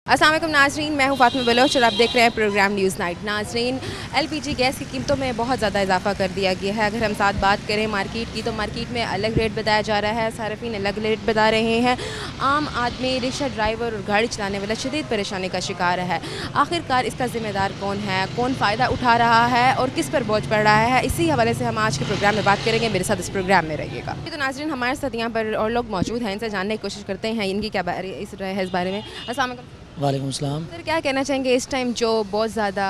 अस्सलाम वालेकुम नाज़रीन, मैं हूँ फ़ातिमा बलोच और आप देख रहे हैं प्रोग्राम न्यूज़ नाइट। नाज़रीन, एलपीजी गैस की कीमतों में बहुत ज़्यादा इजाफा कर दिया गया है। अगर हम साथ बात करें मार्केट की, तो मार्केट में अलग रेट बताया जा रहा है, सार्फिन अलग रेट बता रहे हैं। आम आदमी, रिक्शा ड्राइवर और गाड़ी चलाने वाला शदीद परेशानी का शिकार है। आखिरकार इसका ज़िम्मेदार कौन है, कौन फ़ायदा उठा रहा है और किस पर बोझ पड़ रहा है, इसी हवाले से हम आज के प्रोग्राम में बात करेंगे। मेरे साथ इस प्रोग्राम में रहिएगा। तो नाज़रीन, हमारे साथ यहाँ पर और लोग मौजूद हैं, इनसे जानने की कोशिश करते हैं इनकी क्या इस बारे में। अस्सलाम वालेकुम। वालेकुम सलाम। सर, क्या कहना चाहेंगे इस टाइम जो बहुत ज़्यादा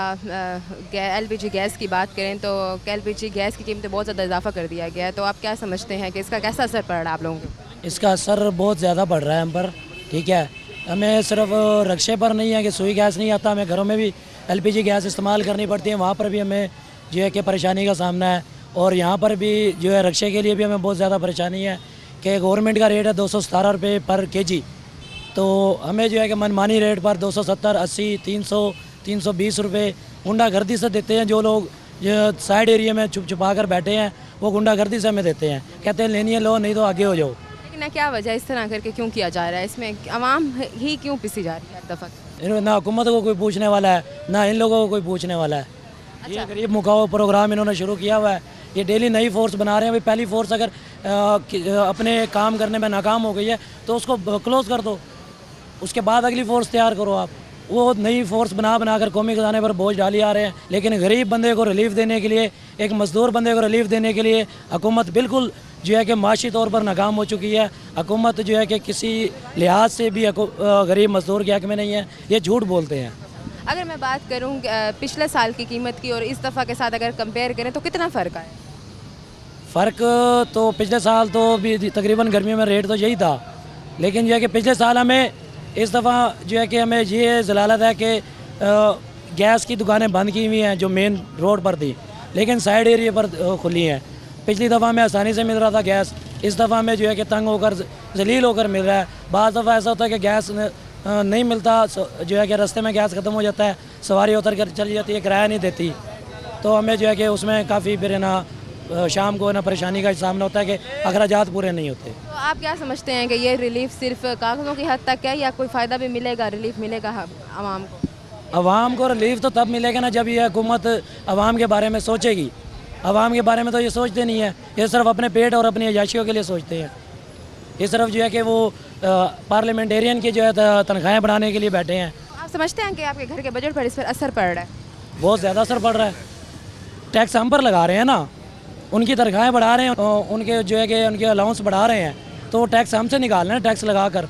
एलपीजी गैस की बात करें तो एलपीजी गैस की कीमतें बहुत ज़्यादा इजाफा कर दिया गया है, तो आप क्या समझते हैं कि इसका कैसा असर पड़ रहा है आप लोगों को? इसका असर बहुत ज़्यादा पड़ रहा है हम पर। ठीक है, हमें सिर्फ रक्शे पर नहीं है कि सुई गैस नहीं आता, हमें घरों में भी एलपीजी गैस इस्तेमाल करनी पड़ती है। वहाँ पर भी हमें जो है कि परेशानी का सामना है, और यहाँ पर भी जो है रक्शे के लिए भी हमें बहुत ज़्यादा परेशानी है कि गवर्नमेंट का रेट है 217 रुपये पर केजी, तो हमें जो है कि मनमानी रेट पर 270, 80, 300, 320 रुपये गुंडागर्दी से देते हैं। जो लोग जो साइड एरिया में छुप छुपा कर बैठे हैं, वो गुंडागर्दी से हमें देते हैं, कहते हैं लेनी है लो, नहीं तो आगे हो जाओ। लेकिन क्या वजह इस तरह करके क्यों किया जा रहा है? इसमें आवाम ही क्यों पिसी जा रही है हर दफ़ा? ना हुकूमत को कोई पूछने वाला है, ना इन लोगों को कोई पूछने वाला है। ये गरीब मुकाओ प्रोग्राम इन्होंने शुरू किया हुआ है, ये डेली नई फोर्स बना रहे हैं। भाई पहली फोर्स अगर अपने काम करने में नाकाम हो गई है तो उसको क्लोज़ कर दो, उसके बाद अगली फ़ोर्स तैयार करो आप। वो नई फ़ोर्स बना कर कौमी खजाने पर बोझ डाली आ रहे हैं, लेकिन गरीब बंदे को रिलीफ देने के लिए, एक मज़दूर बंदे को रिलीफ देने के लिए हुकूमत बिल्कुल जो है कि माशी तौर पर नाकाम हो चुकी है। हुकूमत जो है कि किसी लिहाज से भी गरीब मज़दूर के हक़ में नहीं है, ये झूठ बोलते हैं। अगर मैं बात करूँ पिछले साल की कीमत की और इस दफ़ा के साथ अगर कंपेयर करें तो कितना फ़र्क है? फ़र्क तो पिछले साल तो भी तकरीबन गर्मियों में रेट तो यही था, लेकिन जो है कि पिछले साल हमें इस दफ़ा जो है कि हमें ये ज़लालत है कि गैस की दुकानें बंद की हुई हैं जो मेन रोड पर थी, लेकिन साइड एरिया पर खुली हैं। पिछली दफ़ा हमें आसानी से मिल रहा था गैस, इस दफ़ा हमें जो है कि तंग होकर जलील होकर मिल रहा है। बाज़ दफ़ा ऐसा होता है कि गैस नहीं मिलता, जो है कि रास्ते में गैस ख़त्म हो जाता है, सवारी उतर कर चली जाती है, किराया नहीं देती, तो हमें जो है कि उसमें काफ़ी फिर ना शाम को ना परेशानी का सामना होता है कि अखराजात पूरे नहीं होते। तो आप क्या समझते हैं कि ये रिलीफ सिर्फ कागज़ों की हद तक है या कोई फ़ायदा भी मिलेगा, रिलीफ मिलेगा आवाम को? आवाम को रिलीफ तो तब मिलेगा ना जब ये हुकूमत आवाम के बारे में सोचेगी। आवाम के बारे में तो ये सोचते नहीं है, ये सिर्फ अपने पेट और अपनी अयाशियों के लिए सोचते हैं। ये सिर्फ जो है कि वो पार्लियामेंटेरियन की जो है तनख्वाहें बढ़ाने के लिए बैठे हैं। आप समझते हैं कि आपके घर के बजट पर इस पर असर पड़ रहा है? बहुत ज़्यादा असर पड़ रहा है। टैक्स हम पर लगा रहे हैं ना, उनकी तनख्वाहें बढ़ा रहे हैं, उनके जो है कि उनके अलाउंस बढ़ा रहे हैं, तो टैक्स हमसे निकाल रहे हैं, टैक्स लगा कर।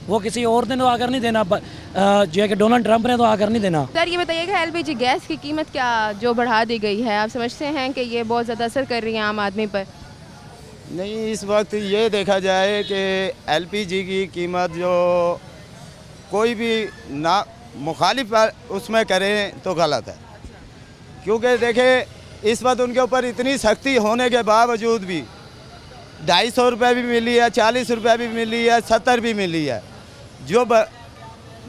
वो किसी और ने तो आकर नहीं देना, जो है कि डोनाल्ड ट्रंप ने तो आकर नहीं देना। सर, ये बताइएगा एलपीजी गैस की कीमत क्या जो बढ़ा दी गई है, आप समझते हैं कि ये बहुत ज़्यादा असर कर रही है आम आदमी पर? नहीं, इस वक्त ये देखा जाए कि एलपीजी की कीमत जो कोई भी ना मुखालिफ उसमें करें तो गलत है, क्योंकि देखें इस वक्त उनके ऊपर इतनी सख्ती होने के बावजूद भी 250 रुपये भी मिली है, 40 रुपये भी मिली है, 70 भी मिली है। जो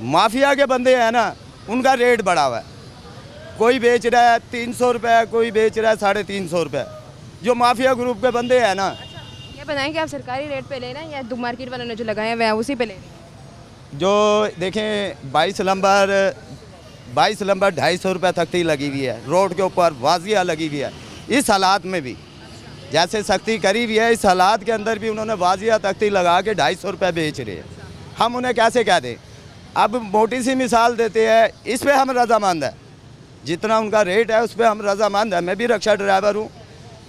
माफिया के बंदे हैं ना, उनका रेट बढ़ा हुआ है। कोई बेच रहा है 300 रुपये, कोई बेच रहा है 350 रुपये। जो माफिया ग्रुप के बंदे हैं ना, ये बताएं कि आप सरकारी रेट पे ले रहे हैं या मार्केट वालों ने जो लगाए हुए हैं उसी पे ले रहे हैं? जो देखें 22 नंबर 250 रुपये तख्ती लगी हुई है रोड के ऊपर, वाजिया लगी हुई है। इस हालात में भी जैसे सख्ती करी हुई है, इस हालात के अंदर भी उन्होंने वाजिया तख्ती लगा के 250 रुपये बेच रहे हैं। हम उन्हें कैसे कह दें? अब मोटी सी मिसाल देते हैं, इस पर हम रजामंद है, जितना उनका रेट है उस पर हम रजामंद है। मैं भी रिक्शा ड्राइवर हूँ,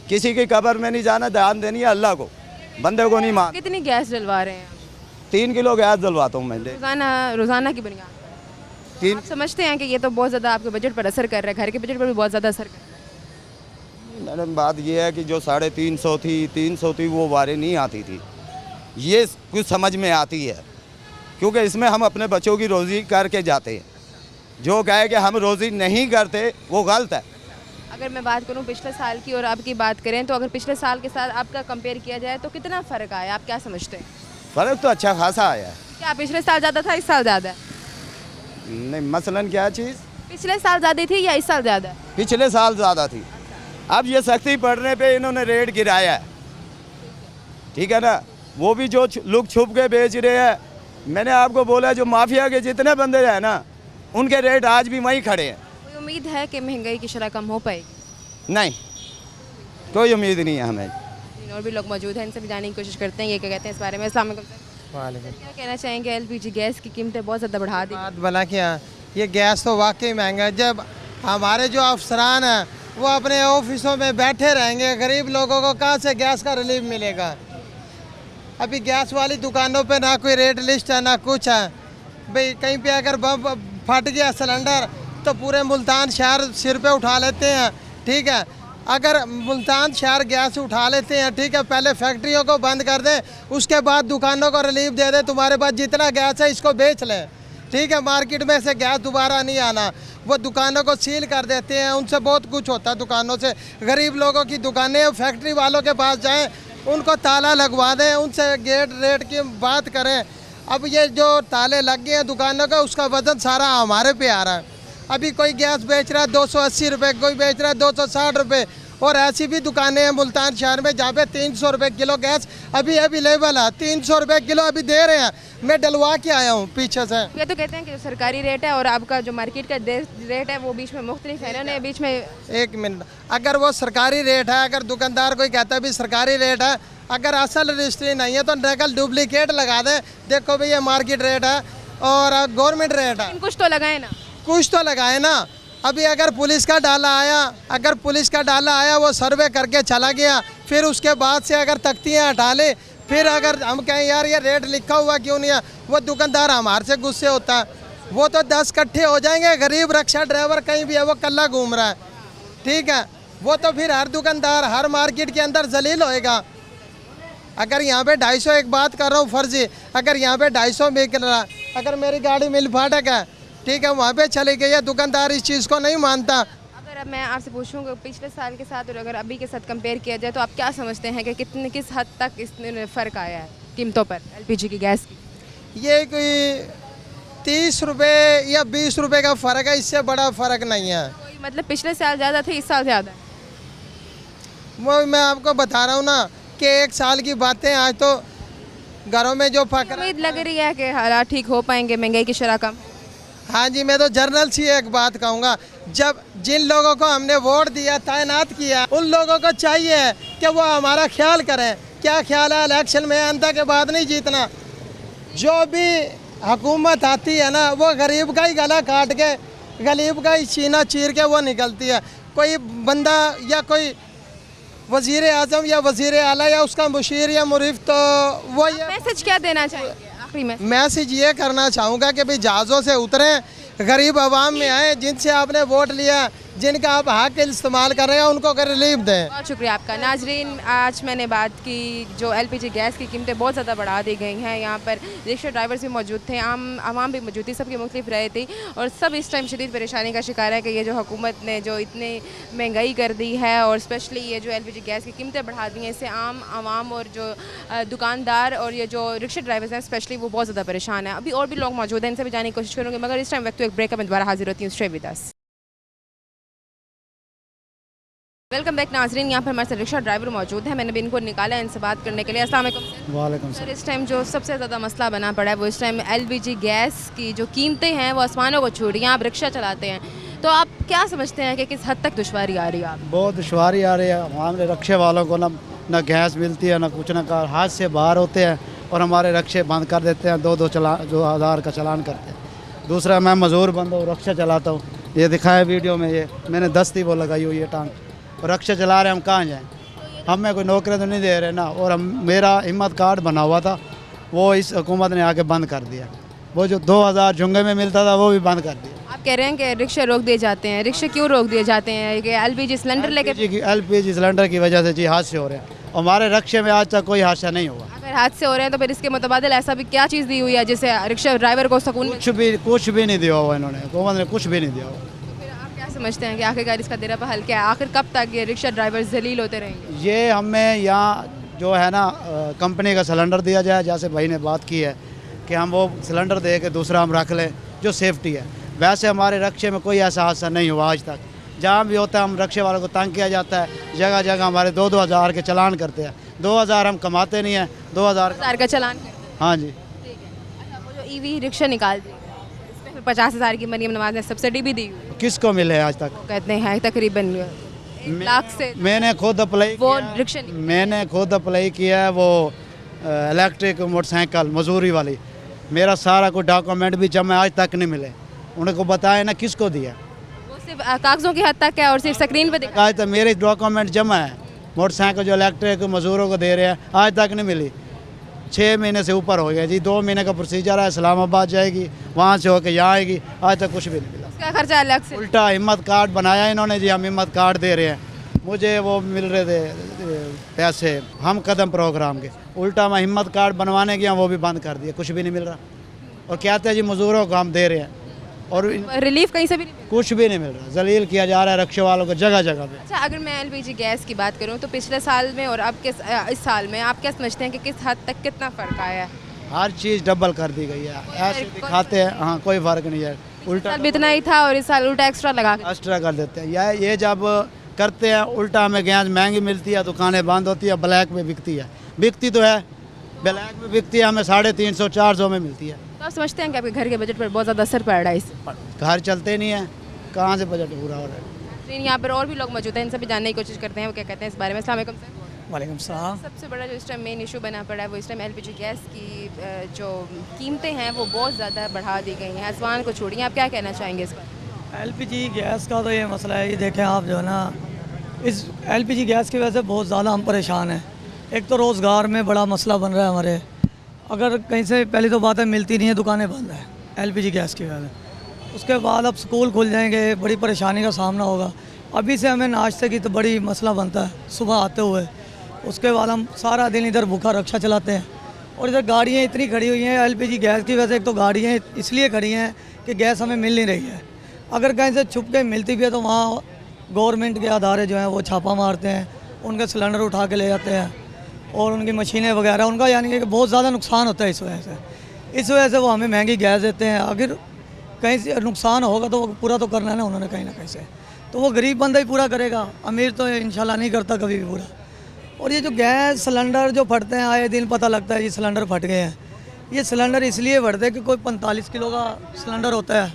किसी की कब्र में नहीं जाना, ध्यान देनी है अल्लाह को, बंदे को नहीं मान। कितनी गैस डलवा रहे हैं? 3 किलो गैस डलवाता हूँ मैं रोज़ाना की बुनियाद? आप समझते हैं कि ये तो बहुत ज़्यादा आपके बजट पर असर कर रहा है, घर के बजट पर भी बहुत ज़्यादा असर कर रहा है? मैडम, बात ये है कि जो 350 थी, 300 थी, वो वारे नहीं आती थी। ये कुछ समझ में आती है, क्योंकि इसमें हम अपने बच्चों की रोज़ी करके जाते हैं। जो कहे कि हम रोज़ी नहीं करते वो गलत है। अगर मैं बात करूं पिछले साल की और अब की बात करें, तो अगर पिछले साल के साथ आपका कंपेयर किया जाए तो कितना फ़र्क आया, आप क्या समझते हैं? फ़र्क तो अच्छा खासा आया है। क्या पिछले साल ज़्यादा था, इस साल ज़्यादा है? नहीं, मसलन क्या चीज़? पिछले साल ज़्यादा थी या इस साल ज़्यादा है? पिछले साल ज़्यादा थी। अब ये सख्ती पड़ने पे इन्होंने रेट गिराया है, ठीक है ना। वो भी जो लोग छुप के बेच रहे हैं मैंने आपको बोला जो माफिया के जितने बंदे हैं ना उनके रेट आज भी वहीं खड़े हैं। कोई उम्मीद है कि महंगाई की शरह कम हो पाएगी? नहीं, कोई उम्मीद नहीं है हमें। और भी लोग मौजूद हैं, इनसे भी जानने की कोशिश करते हैं ये क्या कहते हैं इस बारे में। अस्सलाम वालेकुम सर। वालेकुम क्या कहना चाहेंगे? एलपीजी गैस की कीमतें बहुत ज़्यादा बढ़ा दी। बात भला क्या, ये गैस तो वाकई महंगा है। जब हमारे जो अफसरान हैं वो अपने ऑफिसों में बैठे रहेंगे, गरीब लोगों को कहाँ से गैस का रिलीफ मिलेगा? अभी गैस वाली दुकानों पे ना कोई रेट लिस्ट है ना कुछ है। भाई कहीं पे अगर बम फट गया सिलेंडर तो पूरे मुल्तान शहर सिर पे उठा लेते हैं, ठीक है। अगर मुल्तान शहर गैस उठा लेते हैं, ठीक है, पहले फैक्ट्रियों को बंद कर दें, उसके बाद दुकानों को रिलीफ दे दें, तुम्हारे पास जितना गैस है इसको बेच लें, ठीक है। मार्केट में से गैस दोबारा नहीं आना। वो दुकानों को सील कर देते हैं, उनसे बहुत कुछ होता है दुकानों से। गरीब लोगों की दुकानें, फैक्ट्री वालों के पास जाएं, उनको ताला लगवा दें, उनसे गेट रेट की बात करें। अब ये जो ताले लग गए हैं दुकानों का, उसका वजन सारा हमारे पे आ रहा है। अभी कोई गैस बेच रहा है 280 रुपये, कोई बेच रहा है 260 रुपये। और ऐसी भी दुकानें हैं मुल्तान शहर में जहाँ पे 300 रुपये किलो गैस अभी अवेलेबल है। 300 रुपये किलो अभी दे रहे हैं। मैं डलवा के आया हूँ पीछे से। ये तो कहते हैं कि जो सरकारी रेट है और आपका जो मार्केट का रेट है वो बीच में मुख्तलिफ है ना, बीच में। एक मिनट, अगर वो सरकारी रेट है, अगर दुकानदार कोई कहता है भी सरकारी रेट है, अगर असल रजिस्ट्री नहीं है तो नकल डुप्लीकेट लगा दे, देखो भाई ये मार्केट रेट है और गवर्नमेंट रेट है। कुछ तो लगाए ना, कुछ तो लगाए ना। अभी अगर पुलिस का डाला आया, अगर पुलिस का डाला आया वो सर्वे करके चला गया, फिर उसके बाद से अगर तख्तियाँ हटा ले, फिर अगर हम कहें यार ये रेट लिखा हुआ क्यों नहीं है, वो दुकानदार हमारे से गुस्से होता है। वो तो 10 इकट्ठे हो जाएंगे। गरीब रिक्शा ड्राइवर कहीं भी है, वो कल्ला घूम रहा है, ठीक है। वो तो फिर हर दुकानदार हर मार्केट के अंदर जलील होएगा। अगर यहाँ पे 250 एक बात कर रहा हूँ फर्जी, अगर यहाँ पे 250 बिक रहा, अगर मेरी गाड़ी मिल फाटक है, ठीक है, वहाँ पे चली गई है, दुकानदार इस चीज़ को नहीं मानता। अगर अब मैं आपसे पूछूंगा पिछले साल के साथ और अगर अभी के साथ कंपेयर किया जाए तो आप क्या समझते हैं कि किस हद तक इसमें फ़र्क आया है कीमतों पर एलपीजी की गैस की? ये कोई 30 रुपये या 20 रुपये का फ़र्क है, इससे बड़ा फ़र्क नहीं है। कोई मतलब पिछले साल ज़्यादा थे, इस साल ज़्यादा? वो मैं आपको बता रहा हूँ ना कि 1 साल की बातें, आज तो घरों में जो फकर। उम्मीद लग रही है कि हालात ठीक हो पाएंगे, महंगाई की शरह कम? हाँ जी, मैं तो जर्नल से एक बात कहूँगा, जब जिन लोगों को हमने वोट दिया, तैनात किया, उन लोगों को चाहिए कि वो हमारा ख्याल करें। क्या ख्याल है? इलेक्शन में अंत के बाद नहीं जीतना। जो भी हुकूमत आती है ना, वो गरीब का ही गला काट के, गरीब का ही सीना चीर के वो निकलती है। कोई बंदा या कोई वज़ीर आज़म या वज़ीर आला या उसका मुशीर या मुरीफ, तो वो ये मैसेज क्या देना चाहिए आखिरी में? मैसेज ये करना चाहूँगा कि भाई जहाज़ों से उतरें, गरीब आवाम में आए, जिनसे आपने वोट लिया, जिनका आप हक इस्तेमाल कर रहे हैं, उनको कर रिलीफ दें। बहुत शुक्रिया आपका। नाजरीन, आज मैंने बात की जो एलपीजी गैस की कीमतें बहुत ज़्यादा बढ़ा दी गई हैं। यहाँ पर रिक्शा ड्राइवर्स भी मौजूद थे, आवाम भी मौजूद थी, सबकी मुख्तलिफ राय थी और सब इस टाइम शदीद परेशानी का शिकार है कि ये जो हुकूमत ने जो इतनी महंगाई कर दी है और स्पेशली ये जो एलपीजी गैस की कीमतें बढ़ा दी हैं, इससे आम आवाम और जो दुकानदार और ये जो रिक्शा ड्राइवर्स हैं स्पेशली वो बहुत ज़्यादा परेशान है। अभी और भी लोग मौजूद हैं, इनसे भी जानने की कोशिश करूँगी, मगर इस टाइम वक्त एक ब्रेक में दोबारा हाजिर होती हूँ। Stay with us. Welcome back नाजरीन, यहाँ पर हमारे साथ रिक्शा ड्राइवर मौजूद है। मैंने भी इनको निकाला है इनसे बात करने के लिए। अस्सलाम वालेकुम। वालेकुम सर, इस टाइम जो सबसे ज़्यादा मसला बना पड़ा है वो इस टाइम एलपीजी गैस की जो कीमतें हैं वो आसमानों को छू रही हैं। आप रिक्शा चलाते हैं तो आप क्या समझते हैं कि किस हद तक दुश्वारी आ रही है? आप बहुत दुश्वारी आ रही है हमारे रिक्शे वालों को, ना गैस मिलती है, ना कुछ, ना कार, हाथ से बाहर होते हैं और हमारे रिक्शे बंद कर देते हैं। 2,000 का चालान करते हैं। दूसरा, मैं मजदूर बंद हूँ, रिक्शा चलाता हूँ, ये दिखाया वीडियो में, ये मैंने दस्ती वो लगाई हुई है टांग, और रिक्शा चला रहे हैं, हम कहाँ जाएँ? हमें कोई नौकरी तो नहीं दे रहे ना। और मेरा हिम्मत कार्ड बना हुआ था, वो इस हुकूमत ने आके बंद कर दिया। वो जो 2,000 झुंगे में मिलता था वो भी बंद कर दिया। आप कह रहे हैं कि रिक्शा रोक दिए जाते हैं, रिक्शा क्यों रोक दिए जाते हैं? कि एलपीजी सिलेंडर लेके? एलपीजी सिलेंडर की वजह से जी हादसे हो रहे हैं। हमारे रिक्शे में आज तक कोई हादसा नहीं हुआ। अगर हादसे हो रहे हैं तो फिर इसके मुतबादिल ऐसा भी क्या चीज़ दी हुई है जिससे रिक्शा ड्राइवर को सुकून? कुछ भी नहीं दिया हुआ इन्होंने, हुकूमत ने कुछ भी नहीं दिया हुआ। फिर आप क्या समझते हैं कि आखिरकार इसका देरा हल क्या है? आखिर कब तक ये रिक्शा ड्राइवर जलील होते रहेंगे? ये हमें यहाँ जो है ना कंपनी का सिलेंडर दिया जाए, जैसे भाई ने बात की है कि हम वो सिलेंडर दे के दूसरा हम रख लें जो सेफ्टी है। वैसे हमारे रिक्शे में कोई ऐसा हादसा नहीं हुआ आज तक। जहाँ भी होता है हम रिक्शे वालों को तंग किया जाता है, जगह जगह हमारे 2-2 हज़ार के चालान करते हैं। 2,000 हम कमाते नहीं हैं, 2,000 का चालान करते हैं। हाँ जी। ठीक है। अच्छा, वो जो ईवी रिक्शा निकाल दी, इसमें फिर 50,000 की मरीम नवाज ने सब्सिडी भी दी हुई है। किसको मिले आज तक? वो कहते हैं तकरीबन 1 लाख से मैंने खुद अप्लाई वो किया, रिक्शा नहीं। मैंने खुद अप्लाई किया है वो इलेक्ट्रिक मोटरसाइकिल मजूरी वाली। मेरा सारा कोई डॉक्यूमेंट भी जमा आज तक नहीं मिले। उनको बताया ना किसको दिया, वो सिर्फ कागजों की हद तक है और सिर्फ स्क्रीन पे दिखा। आज तक मेरे डॉक्यूमेंट जमा है। मोटरसाइकिल जो इलेक्ट्रिक मजदूरों को दे रहे हैं आज तक नहीं मिली। 6 महीने से ऊपर हो गया जी। 2 महीने का प्रोसीजर है, इस्लामाबाद जाएगी, वहाँ से होकर यहाँ आएगी, आज तक कुछ भी नहीं मिला। उसका खर्चा अलग से। उल्टा हिम्मत कार्ड बनाया इन्होंने जी, हम हिम्मत कार्ड दे रहे हैं। मुझे वो मिल रहे थे पैसे हम कदम प्रोग्राम के, उल्टा मैं हिम्मत कार्ड बनवाने गया वो भी बंद कर दिया, कुछ भी नहीं मिल रहा। और कहते हैं जी मजदूरों को हम दे रहे हैं और रिलीफ कहीं से भी नहीं मिला। कुछ भी नहीं मिल रहा। जलील किया जा रहा है रक्शे वालों को जगह जगह पे। अच्छा, अगर मैं एलपीजी गैस की बात करूं तो पिछले साल में और अब के इस साल में आप क्या समझते हैं कि किस हद तक कितना फ़र्क आया है? हर चीज़ डबल कर दी गई है, ऐसे दिखाते हैं। हाँ, कोई फ़र्क नहीं है। उल्टा साल भी इतना ही था और इस साल उल्टा एक्स्ट्रा लगा के। एक्स्ट्रा कर देते हैं। ये जब करते हैं उल्टा हमें गैस महंगी मिलती है, दुकानें बंद होती है, ब्लैक में बिकती है। बिकती तो है, ब्लैक में बिकती है, हमें 350-400 में मिलती है। तो आप समझते हैं कि आपके घर के बजट पर बहुत ज़्यादा असर पड़ रहा है इससे? घर चलते नहीं है, कहाँ से बजट पूरा हो रहा है। लेकिन यहाँ पर और भी लोग मौजूद हैं, इनसे भी जानने की कोशिश करते हैं वो क्या कहते हैं इस बारे में। अस्सलाम वालेकुम सर। वालेकुम सलाम। सबसे बड़ा जो इस टाइम मेन इशू बना पड़ा है वो इस टाइम एलपीजी गैस की जो कीमतें हैं वो बहुत ज़्यादा बढ़ा दी गई हैं। आसमान को छोड़िए, आप क्या कहना चाहेंगे इस पर? एलपीजी गैस का तो ये मसला है, ये देखें आप जो है ना, इस एलपीजी गैस की वजह से बहुत ज़्यादा हम परेशान हैं। एक तो रोज़गार में बड़ा मसला बन रहा है हमारे। अगर कहीं से पहली तो बात है मिलती नहीं है, दुकानें बंद है एलपीजी गैस की वजह से। उसके बाद अब स्कूल खुल जाएंगे, बड़ी परेशानी का सामना होगा। अभी से हमें नाश्ते की तो बड़ी मसला बनता है सुबह आते हुए। उसके बाद हम सारा दिन इधर भूखा रक्षा चलाते हैं और इधर गाड़ियाँ इतनी खड़ी हुई हैं एलपीजी गैस की वजह से। एक तो गाड़ियाँ इसलिए खड़ी हैं कि गैस हमें मिल नहीं रही है। अगर कहीं से छुप के मिलती भी है तो वहाँ गवर्नमेंट के अदारे जो हैं वो छापा मारते हैं, उनके सिलेंडर उठा के ले जाते हैं और उनकी मशीनें वगैरह, उनका यानी कि बहुत ज़्यादा नुकसान होता है इस वजह से वो हमें महंगी गैस देते हैं। अगर कहीं से नुकसान होगा तो वो पूरा तो करना है ना उन्होंने कहीं ना कहीं से, तो वो गरीब बंदा ही पूरा करेगा, अमीर तो इंशाल्लाह नहीं करता कभी भी पूरा। और ये जो गैस सिलेंडर जो फटते हैं, आए दिन पता लगता है ये सिलेंडर फट गए हैं। ये सिलेंडर इसलिए फटते हैं कि कोई 45 किलो का सिलेंडर होता है,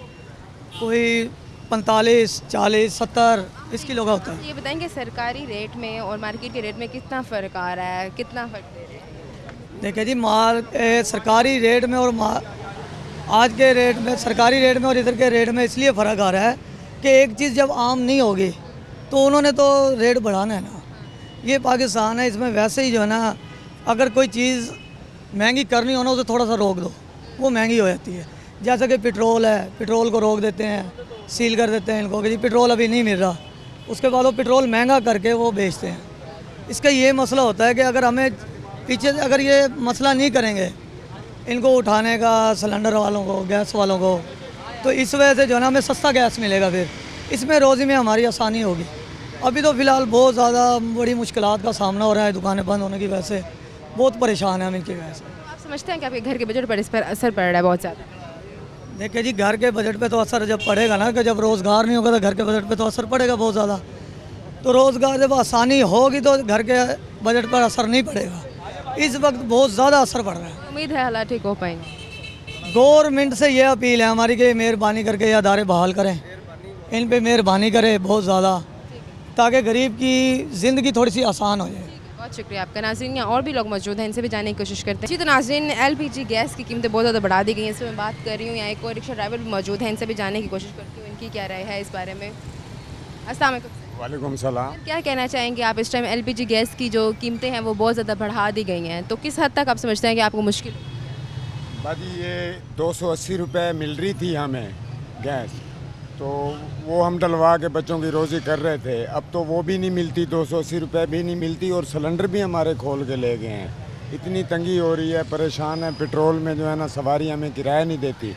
कोई 45, 40, 70 इस किलो का होता है। ये बताएंगे सरकारी रेट में और मार्केट के रेट में कितना फ़र्क आ रहा है, कितना फ़र्क दे रहे हैं? देखिए जी, सरकारी रेट में और आज के रेट में, सरकारी रेट में और इधर के रेट में इसलिए फ़र्क आ रहा है कि एक चीज़ जब आम नहीं होगी तो उन्होंने तो रेट बढ़ाना है ना। ये पाकिस्तान है, इसमें वैसे ही जो है ना, अगर कोई चीज़ महंगी करनी हो ना उसे थोड़ा सा रोक दो, वो महंगी हो जाती है। जैसा कि पेट्रोल है, पेट्रोल को रोक देते हैं, सील कर देते हैं इनको कि जी पेट्रोल अभी नहीं मिल रहा। उसके बाद वो पेट्रोल महंगा करके वो बेचते हैं। इसका ये मसला होता है कि अगर हमें पीछे से अगर ये मसला नहीं करेंगे इनको उठाने का, सिलेंडर वालों को, गैस वालों को, तो इस वजह से जो है ना हमें सस्ता गैस मिलेगा, फिर इसमें रोज़ी में हमारी आसानी होगी। अभी तो फ़िलहाल बहुत ज़्यादा बड़ी मुश्किलात का सामना हो रहा है, दुकानें बंद होने की वजह से बहुत परेशान हैं हम इनकी वजह से। आप समझते हैं कि आपके घर के बजट पर इस पर असर पड़ रहा है बहुत ज़्यादा? देखिए जी, घर के बजट पे तो असर जब पड़ेगा ना, कि जब रोज़गार नहीं होगा तो घर के बजट पे तो असर पड़ेगा बहुत ज़्यादा। तो रोज़गार जब आसानी होगी तो घर के बजट पर असर नहीं पड़ेगा। इस वक्त बहुत ज़्यादा असर पड़ रहा है। उम्मीद है हालात ठीक हो पाएंगे। गवर्नमेंट से ये अपील है हमारी कि मेहरबानी करके ये अदारे बहाल करें, इन पे मेहरबानी करें बहुत ज़्यादा, ताकि गरीब की ज़िंदगी थोड़ी सी आसान हो जाए। बहुत शुक्रिया आपका। नाज़रीन, यहाँ और भी लोग मौजूद हैं, इनसे भी जानने की कोशिश करते हैं। जी तो नाज़रीन, एलपीजी गैस की कीमतें बहुत ज़्यादा बढ़ा दी गई हैं, इससे मैं बात कर रही हूँ। यहाँ एक और रिक्शा ड्राइवर भी मौजूद हैं, इनसे भी जानने की कोशिश करती हूँ इनकी क्या राय है इस बारे में। अस्सलाम वालेकुम। वालेकुम सलाम। क्या कहना चाहेंगे आप, इस टाइम एलपीजी गैस की जो कीमतें हैं वो बहुत ज़्यादा बढ़ा दी गई हैं, तो किस हद तक आप समझते हैं कि आपको मुश्किल? बाजी ये 280 रुपये मिल रही थी हमें गैस, तो वो हम डलवा के बच्चों की रोज़ी कर रहे थे। अब तो वो भी नहीं मिलती, 280 रुपये भी नहीं मिलती और सिलेंडर भी हमारे खोल के ले गए हैं। इतनी तंगी हो रही है, परेशान है। पेट्रोल में जो है ना सवारी हमें किराया नहीं देती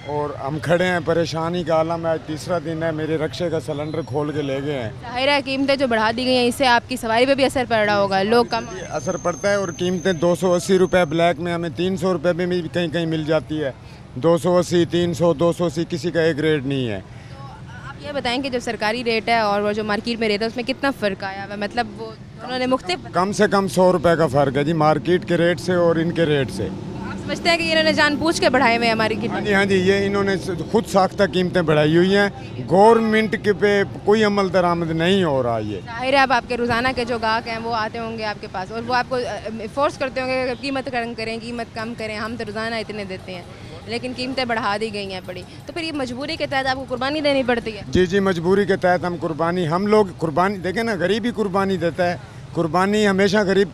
और हम खड़े हैं, परेशानी का आलम है। आज तीसरा दिन है, मेरे रक्शे का सिलेंडर खोल के ले गए हैं। जाहिर है कीमतें जो बढ़ा दी गई हैं इससे आपकी सवारी पे भी असर पड़ रहा होगा, लोग कम। असर पड़ता है और कीमतें 280 रुपये ब्लैक में हमें 300 रुपये में भी कहीं कहीं मिल जाती है। 280, 300, 280 किसी का एक रेट नहीं है। आप ये बताएं कि जब सरकारी रेट है और वो जो मार्केट में रेट है उसमें कितना फ़र्क आया हुआ, मतलब वो उन्होंने मुख्तलिफ। कम से कम 100 रुपये का फ़र्क है जी, मार्केट के रेट से और इनके रेट से। आप समझते हैं कि इन्होंने जानबूझ के बढ़ाए हुए हैं हमारी कीमत? हाँ जी, ये इन्होंने खुद साख्ता कीमतें बढ़ाई हुई हैं। गवर्नमेंट के पे कोई अमल दरामद नहीं हो रहा ये। जाहिर है अब आपके रोज़ाना के जो गाहक हैं वो आते होंगे आपके पास और वो आपको फोर्स करते होंगे कि कीमत कम करें, कीमत कम करें, हम तो रोज़ाना इतने देते हैं, लेकिन कीमतें बढ़ा दी गई हैं बड़ी। तो फिर ये मजबूरी के तहत आपको कुर्बानी देनी पड़ती है? जी, मजबूरी के तहत हम लोग कुर्बानी, देखें ना, गरीब ही कुर्बानी देता है। कुर्बानी हमेशा गरीब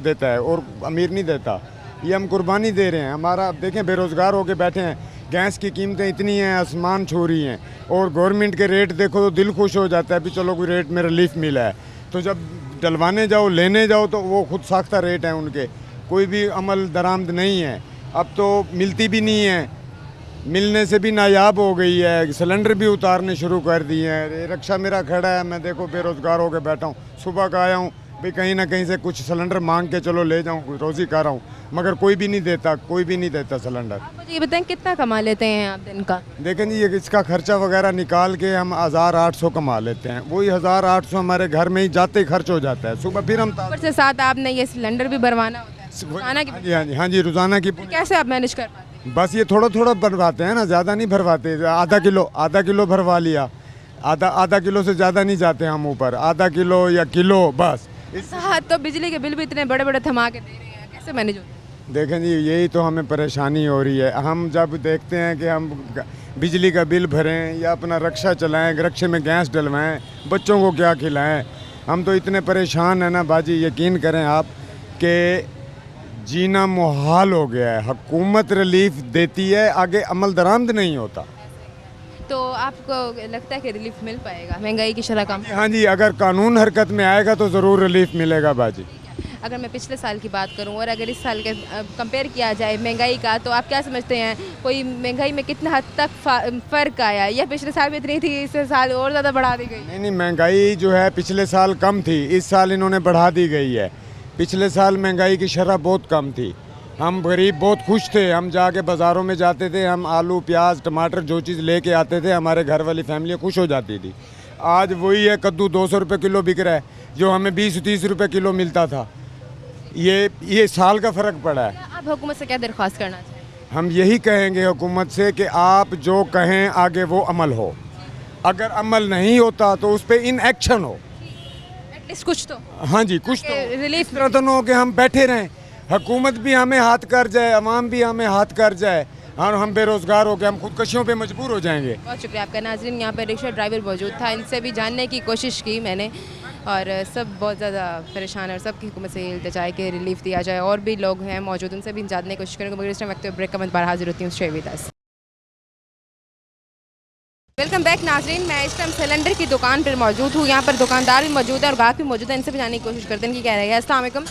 देता है और अमीर नहीं देता। ये हम कुर्बानी दे रहे हैं। हमारा अब देखें, बेरोज़गार होके बैठे हैं, गैस की कीमतें इतनी हैं, आसमान छू रही हैं, और गवर्नमेंट के रेट देखो तो दिल खुश हो जाता है भी चलो कोई रेट में रिलीफ मिला है। तो जब डलवाने जाओ, लेने जाओ, तो वो खुद साख्ता रेट हैं उनके, कोई भी अमल दरामद नहीं है। अब तो मिलती भी नहीं है, मिलने से भी नायाब हो गई है। सिलेंडर भी उतारने शुरू कर दिए हैं। रिक्शा मेरा खड़ा है, मैं देखो बेरोज़गार होकर बैठा हूँ, सुबह का आया हूँ भाई, कहीं ना कहीं से कुछ सिलेंडर मांग के चलो ले जाऊँ, रोज़ी कर रहा हूँ, मगर कोई भी नहीं देता सिलेंडर। आप मुझे ये बताएं कितना कमा लेते हैं आप दिन का? देखें जी, ये इसका खर्चा वगैरह निकाल के हम 1800 कमा लेते हैं। वही 1800 हमारे घर में ही जाते ही खर्च हो जाता है। सुबह फिर हम ऊपर से साथ आपने ये सिलेंडर भी भरवाना होता है, रोज़ाना की? हाँ जी, रोज़ाना की। फिर कैसे आप मैनेज कर पाते हैं? बस ये थोड़ा भरवाते हैं ना, ज़्यादा नहीं भरवाते। आधा किलो भरवा लिया, आधा किलो से ज़्यादा नहीं जाते हम ऊपर, आधा किलो या किलो बस। साथ तो बिजली के बिल भी इतने बड़े बड़े थमा के दे रहे हैं, कैसे मैनेज होता है? देखें जी, यही तो हमें परेशानी हो रही है। हम जब देखते हैं कि हम बिजली का बिल भरें या अपना रक्षा चलाएं, रक्षे में गैस डलवाएं, बच्चों को क्या खिलाएं, हम तो इतने परेशान हैं ना बाजी, यकीन करें आप कि जीना मुहाल हो गया है। हुकूमत रिलीफ देती है, आगे अमल दरामद नहीं होता। तो आपको लगता है कि रिलीफ मिल पाएगा महंगाई की शरह कम? हाँ जी, अगर कानून हरकत में आएगा तो ज़रूर रिलीफ मिलेगा बाजी। अगर मैं पिछले साल की बात करूं और अगर इस साल के कंपेयर किया जाए महंगाई का, तो आप क्या समझते हैं कोई महंगाई में कितना हद तक फ़र्क आया, या पिछले साल भी इतनी थी, इस साल और ज़्यादा बढ़ा दी गई? नहीं, महंगाई जो है पिछले साल कम थी, इस साल इन्होंने बढ़ा दी गई है। पिछले साल महंगाई की शरह बहुत कम थी, हम गरीब बहुत खुश थे। हम जाके बाज़ारों में जाते थे, हम आलू, प्याज, टमाटर जो चीज़ लेके आते थे, हमारे घर वाली फैमिली खुश हो जाती थी। आज वही है, कद्दू 200 रुपये किलो बिक रहा है, जो हमें 20-30 रुपये किलो मिलता था। ये साल का फ़र्क पड़ा है। आप हुकूमत से क्या दरख्वास्त करना चाहिए? हम यही कहेंगे हुकूमत से कि आप जो कहें आगे वो अमल हो। अगर अमल नहीं होता तो उस पर इन एक्शन हो, एटलीस्ट कुछ तो। हाँ जी, कुछ तो। रिलीफ इस तरह तो ना हो कि हम बैठे रहें, हुकूमत भी हमें हाथ कर जाए, अवाम भी हमें हाथ कर जाए, और हम बेरोज़गार हो के हम खुदकशियों पे मजबूर हो जाएंगे। बहुत शुक्रिया आपका। नाज़रीन, यहाँ पर रिक्शा ड्राइवर मौजूद था, इनसे भी जानने की कोशिश की मैंने, और सब बहुत ज़्यादा परेशान है और सबकी हुकूमत से इल्तिजा है कि रिलीफ दिया जाए। और भी लोग हैं मौजूद, उनसे भी जानने की कोशिश करेंगे, मगर इस टाइम वक्त ब्रेक का मैं दोबारा हाजिर होती हूँ। Stay with us. Welcome back नाज़रीन, मैं इस टाइम सिलेंडर की दुकान पर मौजूद हूँ। यहाँ पर दुकानदार भी मौजूद है और गाहक भी मौजूद है, इनसे भी जानने की कोशिश करते हैं कि क्या रहेगा। अस्सलाम वालेकुम।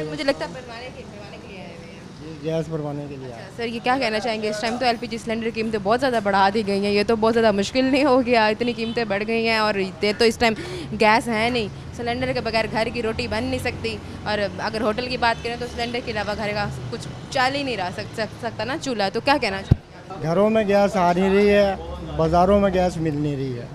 मुझे लगता है भरवाने के लिए आए हुए हैं। गैस भरवाने के लिए। सर, ये क्या कहना चाहेंगे, इस टाइम तो एलपीजी सिलेंडर की कीमतें बहुत ज़्यादा बढ़ा दी गई हैं, ये तो बहुत ज़्यादा मुश्किल नहीं हो गया, इतनी कीमतें बढ़ गई हैं, और ये तो इस टाइम गैस है नहीं, सिलेंडर के बगैर घर की रोटी बन नहीं सकती, और अगर होटल की बात करें तो सिलेंडर के अलावा घर का कुछ चल ही नहीं रहा सकता ना चूल्हा। तो क्या कहना चाहिए? घरों में गैस आ नहीं रही है, बाज़ारों में गैस मिल नहीं रही है,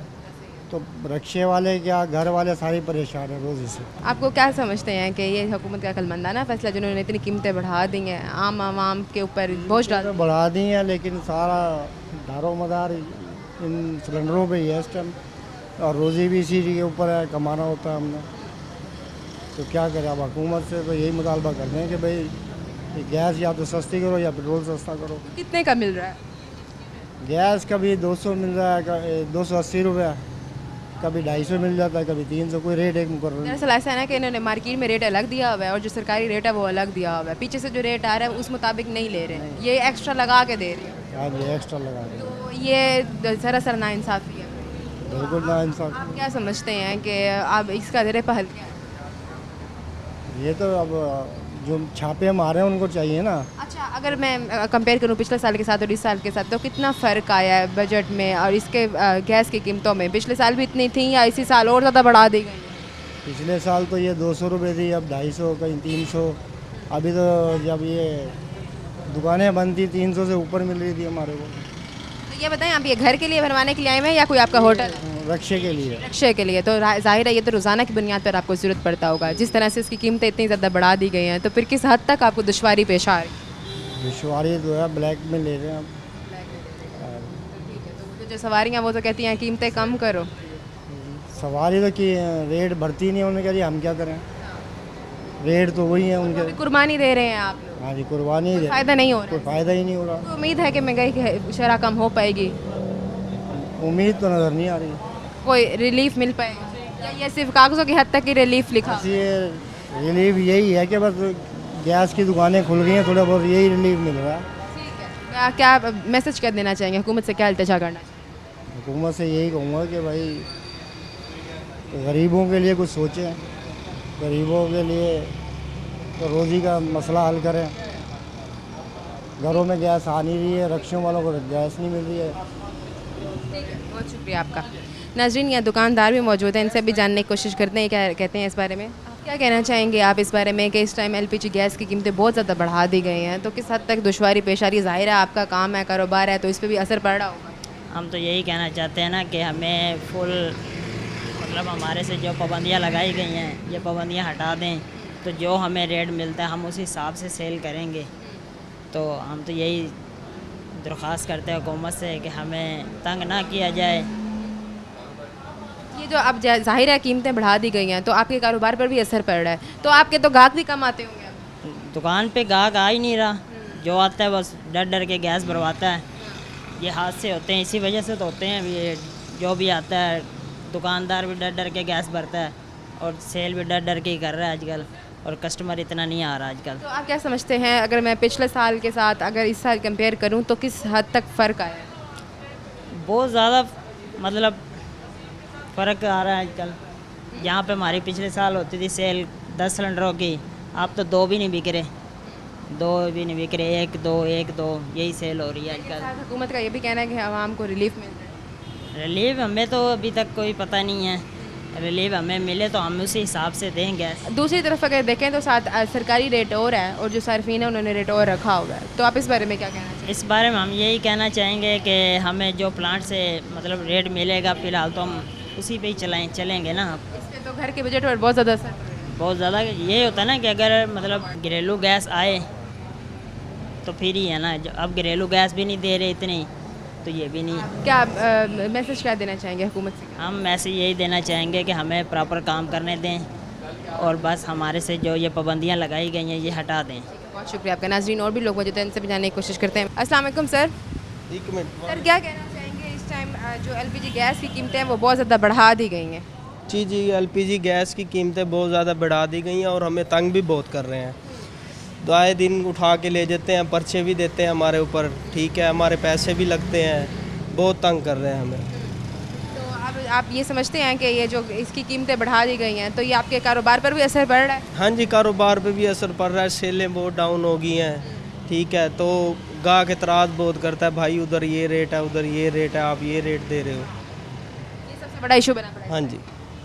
तो रिक्शे वाले क्या, घर वाले सारे परेशान हैं रोज़ से। आपको क्या समझते हैं कि ये हुकूमत का अक्लमंदाना फैसला, जिन्होंने इतनी कीमतें बढ़ा दी हैं, आम आवाम के ऊपर बोझ डाल बढ़ा दी हैं, लेकिन सारा दारोमदार इन सिलेंडरों पे ही है इस टाइम, और रोज़ी भी इसी के ऊपर है, कमाना होता है हमने। तो क्या करें, अब हुकूमत से तो यही मुतालबा करते हैं कि भाई ये गैस या तो सस्ती करो या पेट्रोल सस्ता करो। कितने का मिल रहा है? गैस कभी 200 मिल रहा है, 280 रुपये, कभी 250 मिल जाता है, कभी 300, कोई रेट एक मुकर्रर। दरअसल ऐसा है ना कि इन्होंने मार्केट में रेट अलग दिया हुआ है और जो सरकारी रेट है वो अलग दिया हुआ है, पीछे से जो रेट आ रहा है उस मुताबिक नहीं ले रहे हैं, ये एक्स्ट्रा लगा के दे रहे हैं। हाँ जी, एक्स्ट्रा लगा दें, तो ये सरासर नाइंसाफ़ी है। बिल्कुल ना इंसाफ। आप क्या समझते हैं कि आप इसका ज़रिए पहल क्या है? ये तो अब जो छापे मारे हैं उनको चाहिए ना। अच्छा, अगर मैं कंपेयर करूं पिछले साल के साथ और इस साल के साथ, तो कितना फ़र्क आया है बजट में और इसके गैस की कीमतों में? पिछले साल भी इतनी थी या इसी साल और ज़्यादा बढ़ा दी गई? पिछले साल तो ये 200 रुपये थी, अब 250, कहीं 300। अभी तो जब ये दुकानें बंद थी 300 से ऊपर मिल रही थी हमारे को। तो ये बताएं, आप ये घर के लिए भरवाने के लिए आए हैं या कोई आपका होटल है? रक्षे के लिए। रक्षा के लिए तो जाहिर है ये तो रोज़ाना की बुनियाद पर आपको ज़रूरत पड़ता होगा। जिस तरह से इसकी कीमतें इतनी ज़्यादा बढ़ा दी गई हैं तो फिर किस हद तक आपको दुश्वारी पेश आ रही है? दुश्वारी जो है ब्लैक में ले रहे हैं हम। तो जो सवारियाँ वो तो कहती हैं कीमतें कम करो। सवारी तो कि रेट बढ़ती नहीं है, उन्होंने कह दिया हम क्या करें, रेट तो वही है उनके। अभी कुर्बानी दे रहे हैं आप लोग, हाँ जी, कुर्बानी दे, फ़ायदा नहीं हो रहा कोई है। फ़ायदा ही नहीं हो रहा। तो उम्मीद है कि महंगाई की शरह कम हो पाएगी, उम्मीद तो नज़र नहीं आ रही। कोई रिलीफ मिल पाएगा, या ये सिर्फ कागज़ों की हद तक ही रिलीफ लिखा? बस ये रिलीफ यही है कि बस गैस की दुकानें खुल गई हैं, थोड़ा बहुत यही रिलीफ मिल रहा है। क्या मैसेज कर देना चाहेंगे, हुकूमत से क्या इल्तिजा करना चाहिए? हुकूमत से यही कहूँगा कि भाई गरीबों के लिए कुछ सोचें, गरीबों के लिए तो रोज़ी का मसला हल करें। घरों में गैस आ नहीं रही है, रक्षों वालों को गैस नहीं मिल रही है। ठीक है, बहुत शुक्रिया आपका। नाज़रीन, यहाँ दुकानदार भी मौजूद हैं, इनसे भी जानने की कोशिश करते हैं क्या कहते हैं इस बारे में। आप क्या कहना चाहेंगे आप इस बारे में कि इस टाइम एलपीजी गैस की कीमतें बहुत ज़्यादा बढ़ा दी गई हैं, तो किस हद तक दुश्वारी पेश आ रही है? ज़ाहिर है आपका काम है, कारोबार है, तो इस पर भी असर पड़ रहा होगा। हम तो यही कहना चाहते हैं ना कि हमें फुल मतलब हमारे से जो पाबंदियाँ लगाई गई हैं ये पाबंदियाँ हटा दें, तो जो हमें रेट मिलता है हम उस हिसाब से सेल करेंगे। तो हम तो यही दरख्वास्त करते हैं हुकूमत से कि हमें तंग ना किया जाए। ये जो अब ज़ाहिर है कीमतें बढ़ा दी गई हैं तो आपके कारोबार पर भी असर पड़ रहा है, तो आपके तो गाहक भी कम आते होंगे। दुकान पे गाहक आ ही नहीं रहा, जो आता है बस डर डर के गैस भरवाता है। ये हादसे होते हैं, इसी वजह से तो होते हैं। ये जो भी आता है दुकानदार भी डर डर के गैस भरता है और सेल भी डर डर के ही कर रहा है आजकल, और कस्टमर इतना नहीं आ रहा आजकल। तो आप क्या समझते हैं, अगर मैं पिछले साल के साथ अगर इस साल कंपेयर करूं तो किस हद तक फ़र्क आया है? बहुत ज़्यादा मतलब फ़र्क आ रहा है आजकल। जहाँ पे हमारी पिछले साल होती थी सेल 10 सिलेंडरों की, अब तो 2 भी नहीं बिक रहे, 2 भी नहीं बिक रहे, 1-2 यही सेल हो रही है आजकल। हुकूमत का ये भी कहना है कि आवाम को रिलीफ मिल रहा है। रिलीफ हमें तो अभी तक कोई पता नहीं है, रिलीफ हमें मिले तो हम उसी हिसाब से दें गैस। दूसरी तरफ अगर देखें तो साथ सरकारी रेट और है और जो सार्फिन है उन्होंने रेट और रखा हुआ है, तो आप इस बारे में क्या कहना चाहिए? इस बारे में हम यही कहना चाहेंगे कि हमें जो प्लांट से मतलब रेट मिलेगा फ़िलहाल तो हम उसी पे ही चलेंगे ना। इससे तो घर के बजट पर बहुत ज़्यादा असर पड़ रहा है। बहुत ज़्यादा ये होता है ना कि अगर मतलब घरेलू गैस आए तो फिर ही है ना, अब घरेलू गैस भी नहीं दे रहे इतनी, तो ये भी नहीं। क्या मैसेज क्या देना चाहेंगे हुकूमत से? हम मैसेज यही देना चाहेंगे कि हमें प्रॉपर काम करने दें और बस हमारे से जो ये पाबंदियाँ लगाई गई हैं ये हटा दें। बहुत शुक्रिया आपका। नाज़रीन, और भी लोग मौजूद हैं, इनसे भी जानने की कोशिश करते हैं। अस्सलाम वालेकुम सर। एक मिनट। सर, क्या कहना चाहेंगे इस टाइम जो एलपीजी गैस की कीमतें हैं वो बहुत ज़्यादा बढ़ा दी गई हैं? जी, एलपीजी गैस की कीमतें बहुत ज़्यादा बढ़ा दी गई हैं और हमें तंग भी बहुत कर रहे हैं। तो आए दिन उठा के ले जाते हैं, पर्चे भी देते हैं हमारे ऊपर, ठीक है, हमारे पैसे भी लगते हैं, बहुत तंग कर रहे हैं हमें। तो अब आप ये समझते हैं कि ये जो इसकी कीमतें बढ़ा दी गई हैं तो ये आपके कारोबार पर भी असर पड़ रहा है? हाँ जी, कारोबार पे भी असर पड़ रहा है, सेलें बहुत डाउन हो गई हैं, ठीक है। तो गाहक एतराज़ बहुत करता है, भाई उधर ये रेट है, उधर ये रेट है, आप ये रेट दे रहे हो। ये सबसे बड़ा इशू बना पड़ा है। हाँ जी,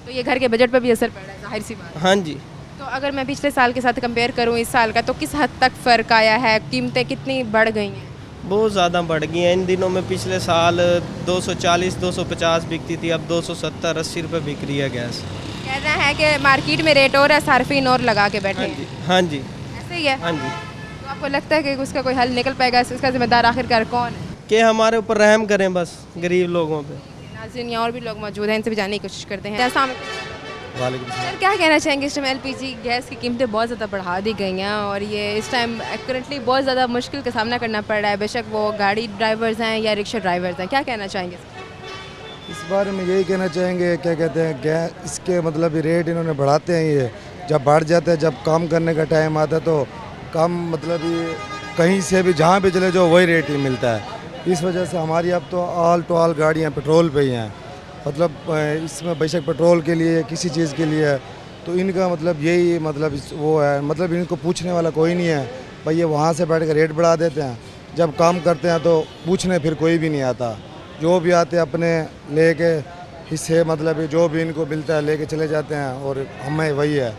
तो ये घर के बजट पर भी असर पड़ रहा है, जाहिर सी बात है। हाँ जी। तो अगर मैं पिछले साल के साथ कंपेयर करूं इस साल का, तो किस हद तक फ़र्क आया है? कीमतें कितनी बढ़ गई हैं? बहुत ज़्यादा बढ़ गई हैं इन दिनों में। पिछले साल 240-250 बिकती थी, अब 270-80 रुपये बिक रही है गैस। कहना है कि मार्केट में रेट और है, सार्फिन और लगा के बैठे हाँ हैं। जी, हाँ जी, ऐसे ही है? हाँ जी। तो आपको लगता है कि उसका कोई हल निकल पाएगा? इसका जिम्मेदार आखिरकार कौन है? कि हमारे ऊपर रहम करें बस, गरीब लोगों पे। नाज़रीन, यहाँ और भी लोग मौजूद हैं, इनसे भी जानने की कोशिश करते हैं। अस्सलाम वालेकुम। वालेकुम सलाम। सर, क्या कहना चाहेंगे इस टाइम एलपीजी गैस की कीमतें बहुत ज़्यादा बढ़ा दी गई हैं और ये इस टाइम करंटली बहुत ज़्यादा मुश्किल का सामना करना पड़ रहा है, बेशक वो गाड़ी ड्राइवर्स हैं या रिक्शा ड्राइवर्स हैं। क्या कहना चाहेंगे? इस बारे में यही कहना चाहेंगे, क्या कहते हैं, गैस इसके मतलब ये रेट इन्होंने बढ़ाते हैं, ये जब बढ़ जाते हैं, जब काम करने का टाइम आता है तो कम मतलब ये कहीं से भी जहाँ भी चले जाओ वही रेट ही मिलता है। इस वजह से हमारी अब तो ऑल टू ऑल गाड़ियाँ पेट्रोल पे ही हैं, मतलब इसमें बेशक पेट्रोल के लिए किसी चीज़ के लिए है, तो इनका मतलब यही मतलब वो है, मतलब इनको पूछने वाला कोई नहीं है भाई, ये वहाँ से बैठ कर रेट बढ़ा देते हैं, जब काम करते हैं तो पूछने फिर कोई भी नहीं आता, जो भी आते अपने लेके हिस्से मतलब जो भी इनको मिलता है लेके चले जाते हैं और हमें वही है।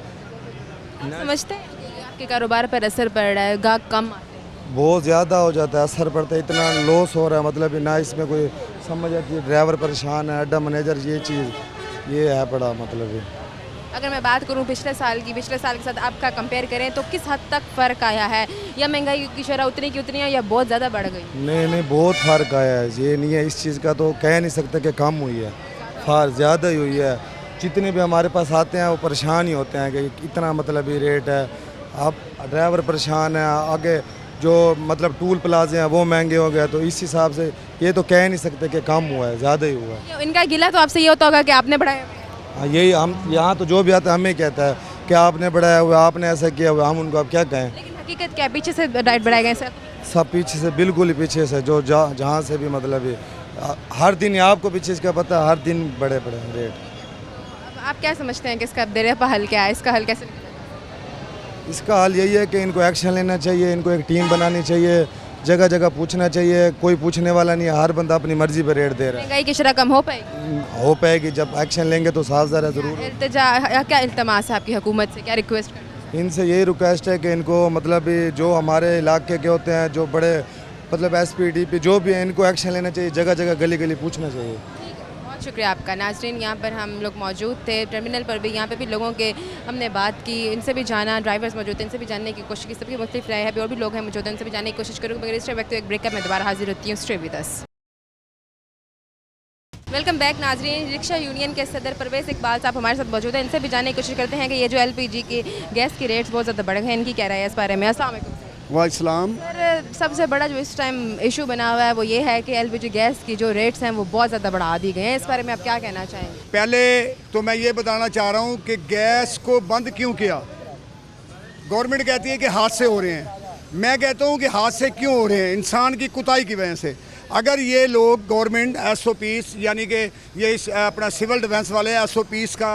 समझते हैं कि आपके कारोबार पर असर पड़ रहा है, गाहक कम आते हैं? बहुत ज़्यादा हो जाता है, असर पड़ता है, इतना लॉस हो रहा है, मतलब ना इसमें कोई समझ आती है, ड्राइवर परेशान है, अड्डा मैनेजर, ये चीज़ ये है बड़ा मतलब है। अगर मैं बात करूं पिछले साल के साथ आपका कंपेयर करें तो किस हद तक फ़र्क आया है, या महंगाई की शरह उतनी की उतनी है या बहुत ज़्यादा बढ़ गई? नहीं बहुत फ़र्क आया है, ये नहीं है इस चीज़ का तो कह नहीं सकते कि कम हुई है, फ़र्क ज़्यादा ही हुई है। जितने भी हमारे पास आते हैं वो परेशान ही होते हैं कि इतना मतलब ये रेट है, अब ड्राइवर परेशान है, आगे जो मतलब टूल प्लाजे हैं वो महंगे हो गए, तो इस हिसाब से ये तो कह नहीं सकते कि कम हुआ है, ज़्यादा ही हुआ है। इनका गिला तो आपसे ये होता होगा कि आपने बढ़ाया। हाँ, यही हम यहाँ तो जो भी आता है हमें कहता है कि आपने बढ़ाया हुआ, आपने ऐसा किया हुआ, हम उनको अब क्या कहें। लेकिन हकीकत क्या है, पीछे से डाइट बढ़ाए गए सर? सब पीछे से, बिल्कुल ही पीछे से, जो जहाँ से भी मतलब ये हर दिन आपको पीछे इसका पता है, हर दिन बड़े रेट। अब आप क्या समझते हैं कि इसका देर पर हल क्या है, इसका हल कैसे निकलेगा? इसका हल यही है कि इनको एक्शन लेना चाहिए, इनको एक टीम बनानी चाहिए, जगह जगह पूछना चाहिए, कोई पूछने वाला नहीं है, हर बंदा अपनी मर्जी पर रेट दे रहा है। महंगाई की शरह कम हो पाएगी? हो पाएगी, जब एक्शन लेंगे तो साफ ज़रा ज़रूर। इल्तिजा क्या इल्तमास है आपकी हुकूमत से, क्या रिक्वेस्ट करते हैं? इनसे यही रिक्वेस्ट है कि इनको मतलब जो हमारे इलाके के होते हैं, जो बड़े मतलब SP DP जो भी है, इनको एक्शन लेना चाहिए, जगह जगह गली गली पूछना चाहिए। बहुत शुक्रिया आपका। नाज़रीन, यहाँ पर हम लोग मौजूद थे टर्मिनल पर भी, यहाँ पे भी लोगों के हमने बात की, इनसे भी जाना, ड्राइवर्स मौजूद थे, इनसे भी जानने की कोशिश की, सबकी मुख्तलिफ राय है, और भी लोग हैं मौजूद, उनसे भी जानने की कोशिश करूँगी। मगर इस वक्त एक ब्रेकअप में दोबारा हाजिर होती हूँ, stay with us. Welcome back नाजरीन। रिक्शा यूनियन के सदर परवेज़ इकबाल साहब हमारे साथ मौजूद हैं, इनसे भी जानने की कोशिश करते हैं कि ये जो LPG की गैस की रेट्स बहुत ज़्यादा बढ़ गए हैं, इनकी क्या राय है इस बारे में? अस्सलाम वालेकुम। वालेकुम। सर, सबसे बड़ा जो इस टाइम इशू बना हुआ है वो ये है कि LPG गैस की जो रेट्स हैं वो बहुत ज़्यादा बढ़ा दी गए हैं, इस बारे में आप क्या कहना चाहेंगे? पहले तो मैं ये बताना चाह रहा हूँ कि गैस को बंद क्यों किया। गवर्नमेंट कहती है कि हादसे हो रहे हैं, मैं कहता हूँ कि हादसे क्यों हो रहे हैं, इंसान की कुताही की वजह से। अगर ये लोग गवर्नमेंट SOPs यानी कि ये अपना सिविल डिफेंस वाले SOPs का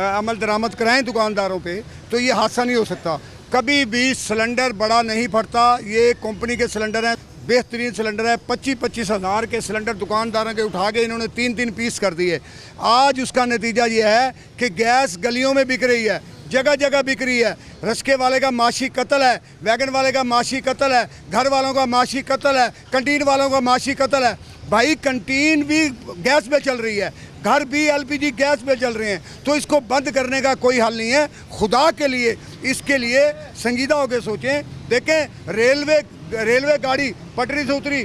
अमल दरामद कराएं दुकानदारों पे, तो ये हादसा नहीं हो सकता। कभी भी सिलेंडर बड़ा नहीं फटता, ये कंपनी के सिलेंडर हैं, बेहतरीन सिलेंडर है। 25-25 हज़ार के सिलेंडर दुकानदारों के उठा के इन्होंने 3-3 पीस कर दिए। आज उसका नतीजा ये है कि गैस गलियों में बिक रही है, जगह जगह बिक रही है। रस्के वाले का माशी कत्ल है, वैगन वाले का माशी कत्ल है, घर वालों का माशी कत्ल है, कंटीन वालों का माशी कत्ल है। भाई कंटीन भी गैस पे चल रही है, घर भी LPG गैस पे चल रहे हैं, तो इसको बंद करने का कोई हल नहीं है। खुदा के लिए इसके लिए संजीदा होकर सोचें। देखें, रेलवे गाड़ी पटरी से उतरी,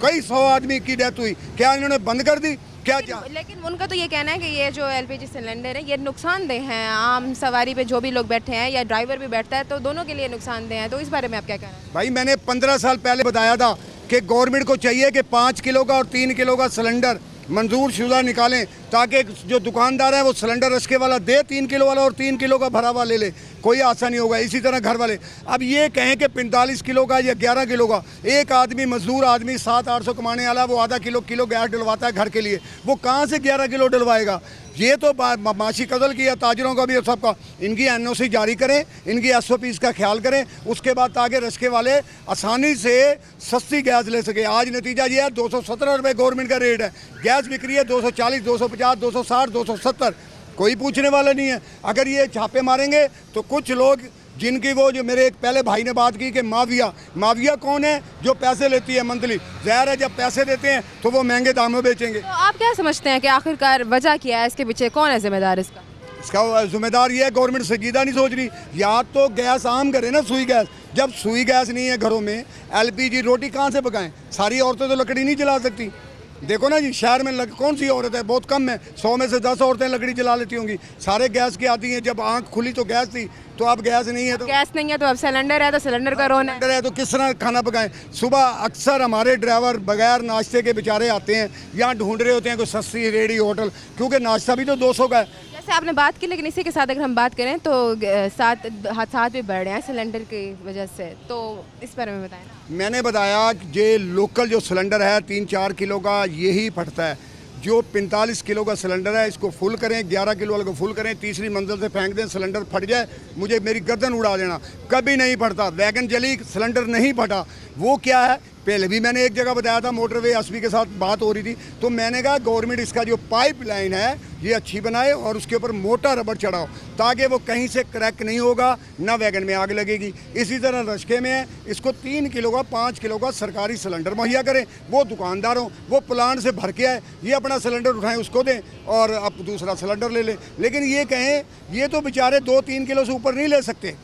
कई 100 आदमी की डेथ हुई, क्या इन्होंने बंद कर दी? क्या? लेकिन उनका तो ये कहना है कि ये जो LPG सिलेंडर है ये नुकसानदेह हैं, आम सवारी पे जो भी लोग बैठे हैं या ड्राइवर भी बैठता है तो दोनों के लिए नुकसानदेह है, तो इस बारे में आप क्या कहना है? भाई, मैंने 15 साल पहले बताया था कि गवर्नमेंट को चाहिए कि 5 किलो का और 3 किलो का सिलेंडर मंजूर शुदा निकालें, ताकि जो दुकानदार है वो सिलेंडर रस्के वाला दे 3 किलो वाला और 3 किलो का भरा हुआ ले ले, कोई आशा नहीं होगा। इसी तरह घर वाले अब ये कहें कि 45 किलो का या 11 किलो का, एक आदमी मजदूर आदमी 700-800 कमाने वाला वो आधा किलो गैस डलवाता है घर के लिए, वो कहाँ से 11 किलो डलवाएगा? ये तो माशी कत्ल किया ताजरों का भी और सबका। इनकी NOC जारी करें, इनकी SOPs का ख्याल करें, उसके बाद ताकि रस्के वाले आसानी से सस्ती गैस ले सके। आज नतीजा ये है 217 रुपये गवर्नमेंट का रेट है, गैस बिक रही है 240, 250, 260, 270, कोई पूछने वाला नहीं है। अगर ये छापे मारेंगे तो कुछ लोग जिनकी वो जो मेरे एक पहले भाई ने बात की कि माफिया कौन है? जो पैसे लेती है मंथली। ज़ाहिर है जब पैसे देते हैं तो वो महंगे दामों बेचेंगे। तो आप क्या समझते हैं कि आखिरकार वजह क्या है, इसके पीछे कौन है जिम्मेदार? इसका जिम्मेदार ये है गवर्नमेंट संजीदा नहीं सोच रही। या तो गैस आम करे ना, सुई गैस। जब सुई गैस नहीं है घरों में, LPG रोटी कहाँ से पकाएं? सारी औरतें तो लकड़ी नहीं जला सकती। देखो ना जी, शहर में कौन सी औरत है? बहुत कम है, 100 में से 10 औरतें लकड़ी जला लेती होंगी। सारे गैस की आती हैं। जब आंख खुली तो गैस थी, तो अब गैस नहीं है, तो गैस नहीं है तो अब सिलेंडर है, तो सिलेंडर का रोना है। सिलेंडर है तो किस तरह खाना पकाएं? सुबह अक्सर हमारे ड्राइवर बगैर नाश्ते के बेचारे आते हैं, यहाँ ढूंढ रहे होते हैं कोई सस्ती रेडी होटल, क्योंकि नाश्ता भी तो 200 का है। जैसे आपने बात की, लेकिन इसी के साथ अगर हम बात करें तो हादसात भी बढ़ रहे हैं सिलेंडर की वजह से, तो इस बारे में बताएं। मैंने बताया कि ये लोकल जो सिलेंडर है 3-4 किलो का यही फटता है। जो 45 किलो का सिलेंडर है इसको फुल करें, 11 किलो वाले को फुल करें, तीसरी मंजिल से फेंक दें, सिलेंडर फट जाए, मुझे मेरी गर्दन उड़ा देना। कभी नहीं फटता। वैगन जली, सिलेंडर नहीं फटा। वो क्या है पहले भी मैंने एक जगह बताया था, मोटरवे एसपी के साथ बात हो रही थी, तो मैंने कहा गवर्नमेंट इसका जो पाइपलाइन है ये अच्छी बनाए और उसके ऊपर मोटा रबड़ चढ़ाओ ताकि वो कहीं से क्रैक नहीं होगा, ना वैगन में आग लगेगी। इसी तरह रश्के में है, इसको 3 किलो का 5 किलो का सरकारी सिलेंडर मुहैया करें, वो दुकानदारों वो प्लांट से भर के आए, ये अपना सिलेंडर उठाएं उसको दें और अब दूसरा सिलेंडर ले लें। लेकिन ये कहें ये तो बेचारे 2-3 किलो से ऊपर नहीं ले सकते।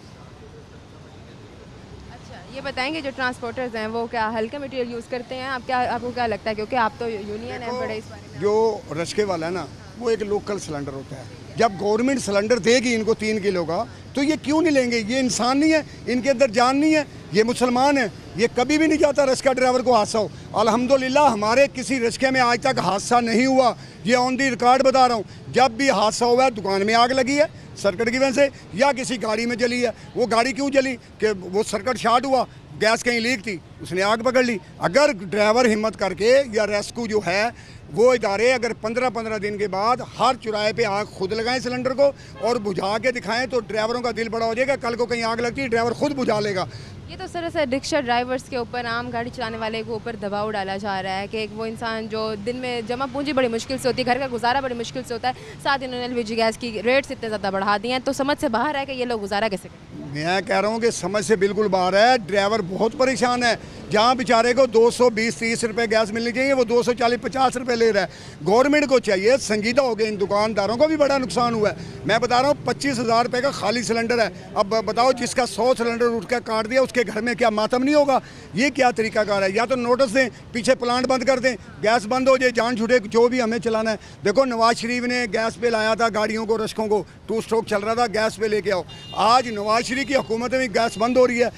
ये बताएंगे जो ट्रांसपोर्टर्स हैं वो क्या हल्का मटेरियल यूज़ करते हैं? आपको क्या लगता है, क्योंकि आप तो यूनियन है बड़े इस बारे में। जो रश्के वाला है ना वो एक लोकल सिलेंडर होता है, जब गवर्नमेंट सिलेंडर देगी इनको 3 किलो का तो ये क्यों नहीं लेंगे? ये इंसान नहीं है, इनके अंदर जान नहीं है, ये मुसलमान है, ये कभी भी नहीं चाहता रश्का ड्राइवर को हादसा हो। अल्हम्दुलिल्लाह हमारे किसी रश्के में आज तक हादसा नहीं हुआ, ये ऑन दी रिकॉर्ड बता रहा हूँ। जब भी हादसा हुआ है दुकान में आग लगी है सर्किट की वजह से या किसी गाड़ी में जली है। वो गाड़ी क्यों जली कि वो सर्किट शॉर्ट हुआ, गैस कहीं लीक थी, उसने आग पकड़ ली। अगर ड्राइवर हिम्मत करके या रेस्क्यू जो है वो इदारे अगर 15-15 दिन के बाद हर चौराहे पे आग खुद लगाएं सिलेंडर को और बुझा के दिखाएं तो ड्राइवरों का दिल बड़ा हो जाएगा। कल को कहीं आग लगती है ड्राइवर खुद बुझा लेगा। ये तो सर रिक्शा ड्राइवर्स के ऊपर, आम गाड़ी चलाने वाले के ऊपर दबाव डाला जा रहा है कि एक वो इंसान जो दिन में जमा पूंजी बड़ी मुश्किल से होती है, घर का गुजारा बड़ी मुश्किल से होता है, साथ इन्होंने LPG गैस की रेट्स इतने ज़्यादा बढ़ा दिए हैं, तो समझ से बाहर है कि ये लोग गुजारा कैसे करें। मैं कह रहा हूँ कि समझ से बिल्कुल बाहर है। ड्राइवर बहुत परेशान है। जहाँ बेचारे को 220-30 रुपये गैस मिलनी चाहिए वो 240-50 रुपये ले रहा है। गवर्नमेंट को चाहिए संजीदा हो गए, इन दुकानदारों को भी बड़ा नुकसान हुआ है। मैं बता रहा हूँ 25,000 रुपये का खाली सिलेंडर है। अब बताओ जिसका 100 सिलेंडर उठ कर काट दिया उसके घर में क्या मातम नहीं होगा? ये क्या तरीकाकार है? या तो नोटिस दें, पीछे प्लांट बंद कर दें, गैस बंद हो जाए, जान छूटे जो भी हमें चलाना है। देखो नवाज शरीफ ने गैस पे लाया था गाड़ियों को, रश्कों को, 2 स्ट्रोक चल रहा था, गैस पे लेके आओ। आज नवाज शरीफ की हुकूमत में गैस बंद हो रही है।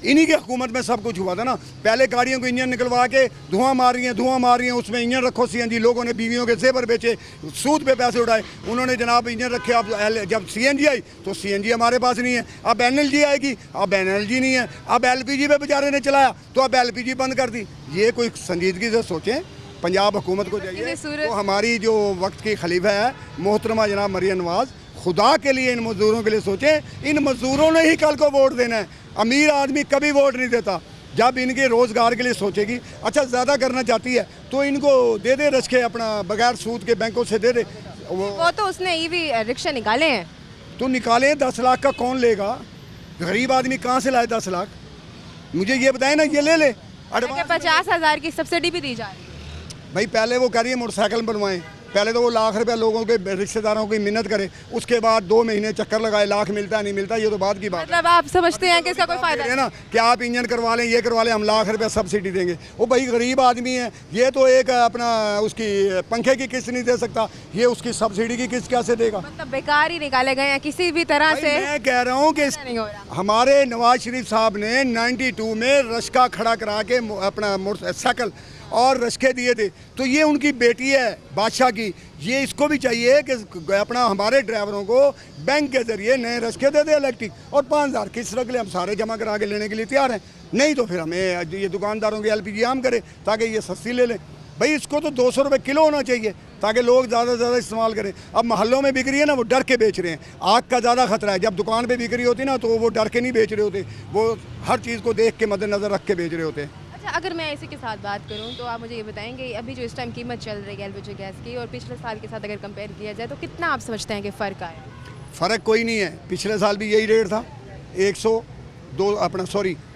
इन्हीं की हुकूमत में सब कुछ हुआ था ना। पहले गाड़ियों को इंजन निकलवा के धुआं मार रही हैं, उसमें इंजन रखो CNG। लोगों ने बीवियों के जेवर बेचे, सूद पे पैसे उड़ाए। उन्होंने जनाब इंजन रखे। अब जब CNG आई तो CNG हमारे पास नहीं है। अब NLG आएगी, अब NLG नहीं है। अब LPG पे बेचारे ने चलाया तो अब LPG बंद कर दी। ये कोई संजीदगी से सोचें। पंजाब हुकूमत को चाहिए तो हमारी जो वक्त की खलीफा है मोहतरमा जनाब मरियम नवाज, खुदा के लिए इन मज़दूरों के लिए सोचें। इन मज़दूरों ने ही कल को वोट देना है। अमीर आदमी कभी वोट नहीं देता। जब इनके रोज़गार के लिए सोचेगी, अच्छा ज़्यादा करना चाहती है तो इनको दे दे रश्के, अपना बगैर सूद के बैंकों से दे दे। वो तो उसने EV रिक्शा निकाले हैं। तो निकालें, 10 लाख का कौन लेगा? गरीब आदमी कहाँ से लाए 10 लाख? मुझे ये बताएं ना। ये ले ले 50,000 की सब्सिडी भी दी जा रही है। भाई पहले वो कह रही है मोटरसाइकिल बनवाएं, पहले तो वो लाख रुपया लोगों के रिश्तेदारों की मिन्नत करे, उसके बाद 2 महीने चक्कर लगाए, लाख मिलता है नहीं मिलता, ये तो बात की बात। मतलब आप समझते हैं कि इसका कोई फायदा है ना कि आप इंजन करवा लें, ये करवा लें, हम लाख रुपया सब्सिडी देंगे। वो भाई गरीब आदमी है, ये तो एक अपना उसकी पंखे की किस्त नहीं दे सकता, ये उसकी सब्सिडी की किस्त कैसे देगा? मतलब बेकार ही निकाले गए हैं किसी भी तरह से। मैं कह रहा हूँ कि हमारे नवाज शरीफ साहब ने 92 में रश्का खड़ा करा के अपना मोटरसाइकिल और रश्के दिए थे, तो ये उनकी बेटी है बादशाह की। ये इसको भी चाहिए कि अपना हमारे ड्राइवरों को बैंक के ज़रिए नए रश्के दे दे इलेक्ट्रिक, और 5,000 किस्त रख ले, हम सारे जमा करा के लेने के लिए तैयार हैं। नहीं तो फिर हमें ये दुकानदारों की LPG आम करे ताकि ये सस्ती ले लें। भाई इसको तो 200 रुपये किलो होना चाहिए ताकि लोग ज़्यादा से ज़्यादा इस्तेमाल करें। अब मोहल्लों में बिक रही है ना, वो डर के बेच रहे हैं। आग का ज़्यादा खतरा है। जब दुकान पे बिक रही होती ना तो वो डर के नहीं बेच रहे होते, वो हर चीज़ को देख के मद्देनज़र रख के बेच रहे होते हैं। अगर मैं इसी के साथ बात करूं तो आप मुझे ये बताएंगे अभी जो इस टाइम कीमत चल रही है LPG गैस की और पिछले साल के साथ अगर कंपेयर किया जाए तो कितना आप समझते हैं कि फ़र्क आया? फ़र्क कोई नहीं है। पिछले साल भी यही रेट था, 200,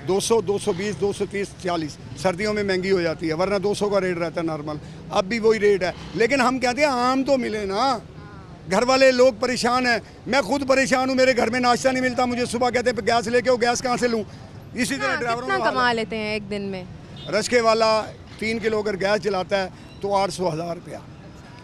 220, 230, 40। सर्दियों में महंगी हो जाती है, वरना 200 का रेट रहता है नॉर्मल। अब भी वही रेट है, लेकिन हम कहते हैं आम तो मिले ना। घर वाले लोग परेशान हैं, मैं खुद परेशान हूँ। मेरे घर में नाश्ता नहीं मिलता, मुझे सुबह कहते हैं गैस लेके आओ, गैस कहाँ से लूँ? इसी तरह ड्राइवरों कितना कमा लेते हैं एक दिन में? रश्के वाला 3 किलो अगर गैस जलाता है तो 800-1000 रुपया।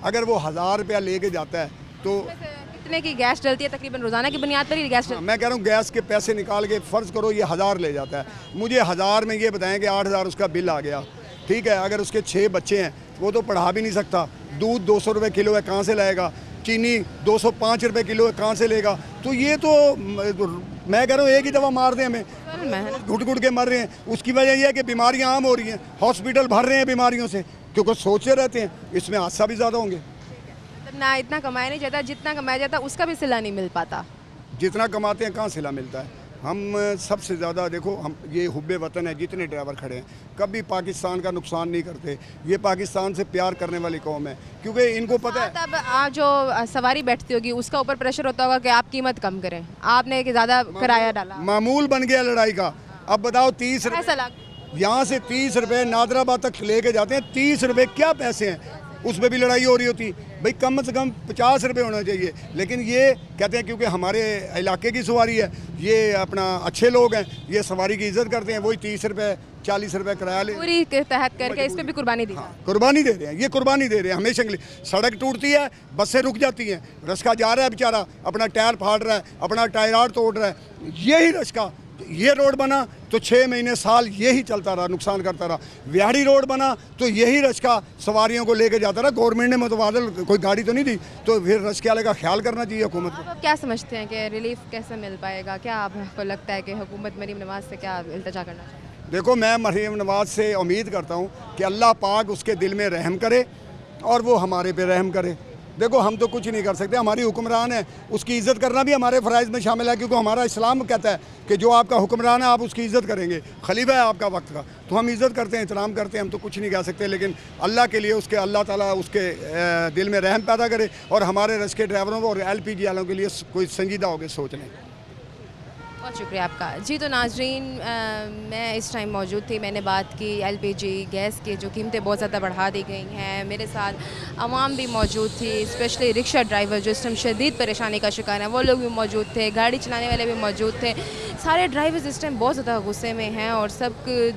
अगर वो 1000 रुपया लेके जाता है तो कितने की गैस डलती है? तकरीबन रोज़ाना की बुनियाद पर ही गैस डलती है। मैं कह रहा हूँ गैस के पैसे निकाल के फ़र्ज़ करो ये 1000 ले जाता है, मुझे 1000 में ये बताएं कि 8000 उसका बिल आ गया, ठीक है। अगर उसके 6 बच्चे हैं वो तो पढ़ा भी नहीं सकता। दूध 200 रुपये किलो है, कहाँ से लाएगा? चीनी 205 रुपये किलो है, कहाँ से लेगा? तो ये तो मैं कह रहा हूँ एक ही दफ़ा मार दें हमें, घुट घुट के मर रहे हैं। उसकी वजह यह है कि बीमारियाँ आम हो रही हैं, हॉस्पिटल भर रहे हैं बीमारियों से, क्योंकि सोचते रहते हैं इसमें हादसा भी ज़्यादा होंगे। ना इतना कमाया नहीं जाता, जितना कमाया जाता उसका भी सिला नहीं मिल पाता। जितना कमाते हैं कहाँ सिला मिलता है? हम सबसे ज़्यादा देखो, हम ये हुब्बे वतन है, जितने ड्राइवर खड़े हैं कभी पाकिस्तान का नुकसान नहीं करते। ये पाकिस्तान से प्यार करने वाली कौम है, क्योंकि इनको पता है। तब आप जो सवारी बैठती होगी उसका ऊपर प्रेशर होता होगा कि आप कीमत कम करें, आपने कि ज़्यादा किराया डाला, मामूल बन गया लड़ाई का। अब बताओ 30 ऐसा लग यहाँ से 30 रुपये नादराबाद तक लेके जाते हैं, 30 रुपये क्या पैसे हैं, उसमें भी लड़ाई हो रही होती। भाई कम से कम 50 रुपये होना चाहिए, लेकिन ये कहते हैं क्योंकि हमारे इलाके की सवारी है, ये अपना अच्छे लोग हैं, ये सवारी की इज्जत करते हैं, वही 30 रुपये 40 रुपये किराया ले पूरी के तहत करके इस पे भी कुर्बानी दी। हाँ, कुर्बानी दे रहे हैं, ये कुर्बानी दे रहे हैं हमेशा के लिए। सड़क टूटती है, बसें रुक जाती हैं, रश्का जा रहा है बेचारा, अपना टायर फाड़ रहा है, अपना टायर तोड़ रहा है, यही रश्का। ये रोड बना तो 6 महीने साल यही चलता रहा, नुकसान करता रहा। विहाड़ी रोड बना तो यही रश्का सवारियों को लेके जाता रहा। गवर्नमेंट ने मुतबादल कोई गाड़ी तो नहीं दी, तो फिर रश्के वाले का ख्याल करना चाहिए हुकूमत को। आप क्या समझते हैं कि रिलीफ कैसे मिल पाएगा? क्या आपको लगता है कि हुकूमत मरीम नवाज से क्या इल्तिजा करना चाहिए? देखो, मैं मरीम नवाज से उम्मीद करता हूँ कि अल्लाह पाक उसके दिल में रहम करे और वो हमारे पे रहम करे। देखो, हम तो कुछ नहीं कर सकते, हमारी हुक्मरान है, उसकी इज़्ज़त करना भी हमारे फ़राइज़ में शामिल है, क्योंकि हमारा इस्लाम कहता है कि जो आपका हुक्मरान है आप उसकी इज़्ज़त करेंगे, खलीफा है आपका वक्त का, तो हम इज़्ज़त करते हैं, एहतराम करते हैं, हम तो कुछ नहीं कह सकते। लेकिन अल्लाह के लिए उसके अल्लाह ताला उसके दिल में रहम पैदा करे और हमारे रश के ड्राइवरों को और LPG वालों के लिए कोई संजीदा होकर सोच लें। बहुत शुक्रिया आपका। जी तो नाजरीन, मैं इस टाइम मौजूद थी, मैंने बात की LPG गैस की जो कीमतें बहुत ज़्यादा बढ़ा दी गई हैं। मेरे साथ आवाम भी मौजूद थी, स्पेशली रिक्शा ड्राइवर जो इस टाइम शदीद परेशानी का शिकार हैं, वो लोग भी मौजूद थे, गाड़ी चलाने वाले भी मौजूद थे। सारे ड्राइवर्स इस टाइम बहुत ज़्यादा गुस्से में हैं और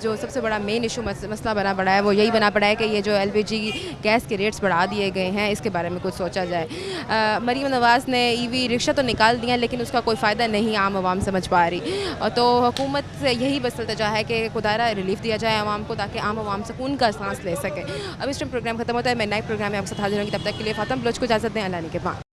जो सबसे बड़ा मेन इशू मसला बना पड़ा है वो यही बना पड़ा है कि ये जो LPG गैस के रेट्स बढ़ा दिए गए हैं, इसके बारे में कुछ सोचा जाए। मरीम नवाज़ ने EV रिक्शा तो निकाल दिया, लेकिन उसका कोई फ़ायदा नहीं आम आवाम समझ पा रही। और तो हुकूमत से यही बस इल्तिजा है कि खुदारा रिलीफ दिया जाए आवाम को, ताकि आम आवाम सुकून का सांस ले सके। अब इस टाइम प्रोग्राम खत्म होता है, मैं नए प्रोग्राम में आपके साथ हाजिर होंगी, तब तक के लिए फातिमा बलोच को इजाज़त दें। अल्लाह के बाद।